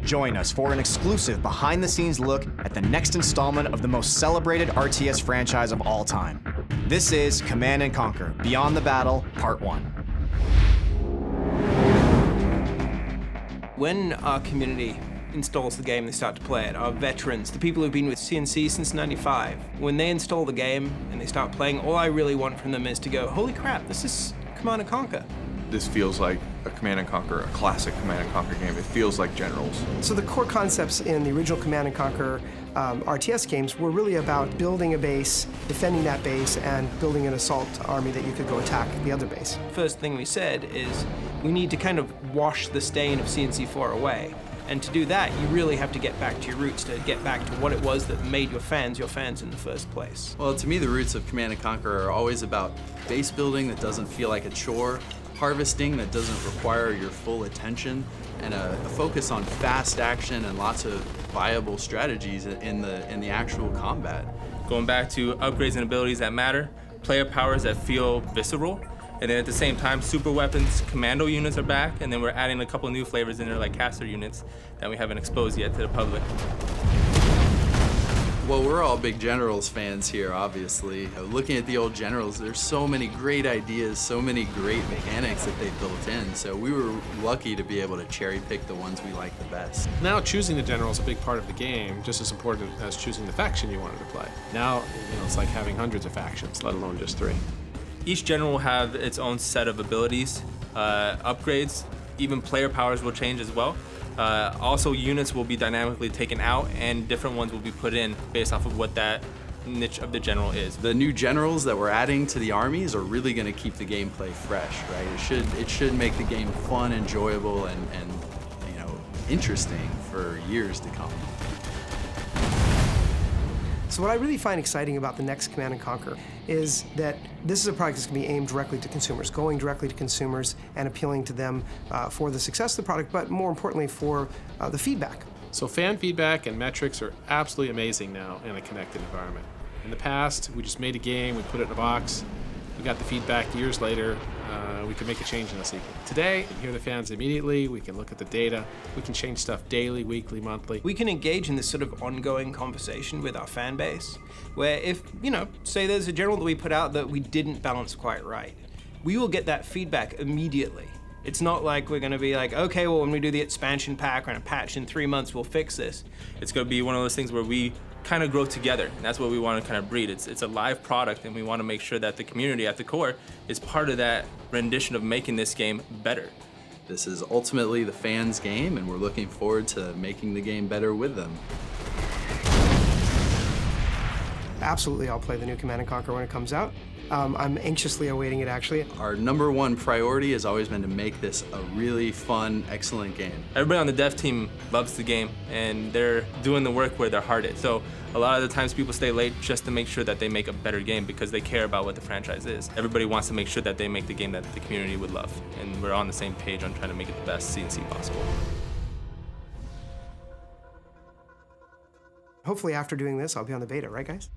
Join us for an exclusive behind-the-scenes look at the next installment of the most celebrated RTS franchise of all time. This is Command & Conquer: Beyond the Battle, Part 1. When our community installs the game, they start to play it, our veterans, the people who've been with CNC since '95, when they install the game and they start playing, all I really want from them is to go, holy crap, this is Command & Conquer. This feels like a Command & Conquer, a classic Command & Conquer game. It feels like Generals. So the core concepts in the original Command & Conquer RTS games were really about building a base, defending that base, and building an assault army that you could go attack the other base. First thing we said is we need to kind of wash the stain of CNC4 away. And to do that, you really have to get back to your roots, to get back to what it was that made your fans in the first place. Well, to me, the roots of Command & Conquer are always about base building that doesn't feel like a chore, harvesting that doesn't require your full attention, and a focus on fast action and lots of viable strategies in the actual combat. Going back to upgrades and abilities that matter, player powers that feel visceral, and then at the same time, super weapons, commando units are back, and then we're adding a couple of new flavors in there like caster units that we haven't exposed yet to the public. Well, we're all big Generals fans here, obviously. Looking at the old Generals, there's so many great ideas, so many great mechanics that they built in, so we were lucky to be able to cherry pick the ones we like the best. Now choosing the general is a big part of the game, just as important as choosing the faction you wanted to play. Now, it's like having hundreds of factions, let alone just 3. Each general will have its own set of abilities, upgrades, even player powers will change as well. Also, units will be dynamically taken out and different ones will be put in based off of what that niche of the general is. The new generals that we're adding to the armies are really going to keep the gameplay fresh, right? It should make the game fun, enjoyable, and interesting for years to come. So what I really find exciting about the next Command & Conquer is that this is a product that's going to be aimed directly to consumers, going directly to consumers and appealing to them for the success of the product, but more importantly for the feedback. So fan feedback and metrics are absolutely amazing now in a connected environment. In the past, we just made a game, we put it in a box, we got the feedback years later, we could make a change in a sequel. Today, we can hear the fans immediately, we can look at the data, we can change stuff daily, weekly, monthly. We can engage in this sort of ongoing conversation with our fan base, where if, say there's a general that we put out that we didn't balance quite right, we will get that feedback immediately. It's not like we're gonna be like, okay, well, when we do the expansion pack or a patch in 3 months, we'll fix this. It's gonna be one of those things where we kind of grow together, and that's what we want to kind of breed. It's a live product, and we want to make sure that the community at the core is part of that rendition of making this game better. This is ultimately the fans' game, and we're looking forward to making the game better with them. Absolutely, I'll play the new Command & Conquer when it comes out. I'm anxiously awaiting it, actually. Our #1 priority has always been to make this a really fun, excellent game. Everybody on the dev team loves the game, and they're doing the work where their heart is. So a lot of the times people stay late just to make sure that they make a better game because they care about what the franchise is. Everybody wants to make sure that they make the game that the community would love, and we're on the same page on trying to make it the best CNC possible. Hopefully after doing this, I'll be on the beta, right guys?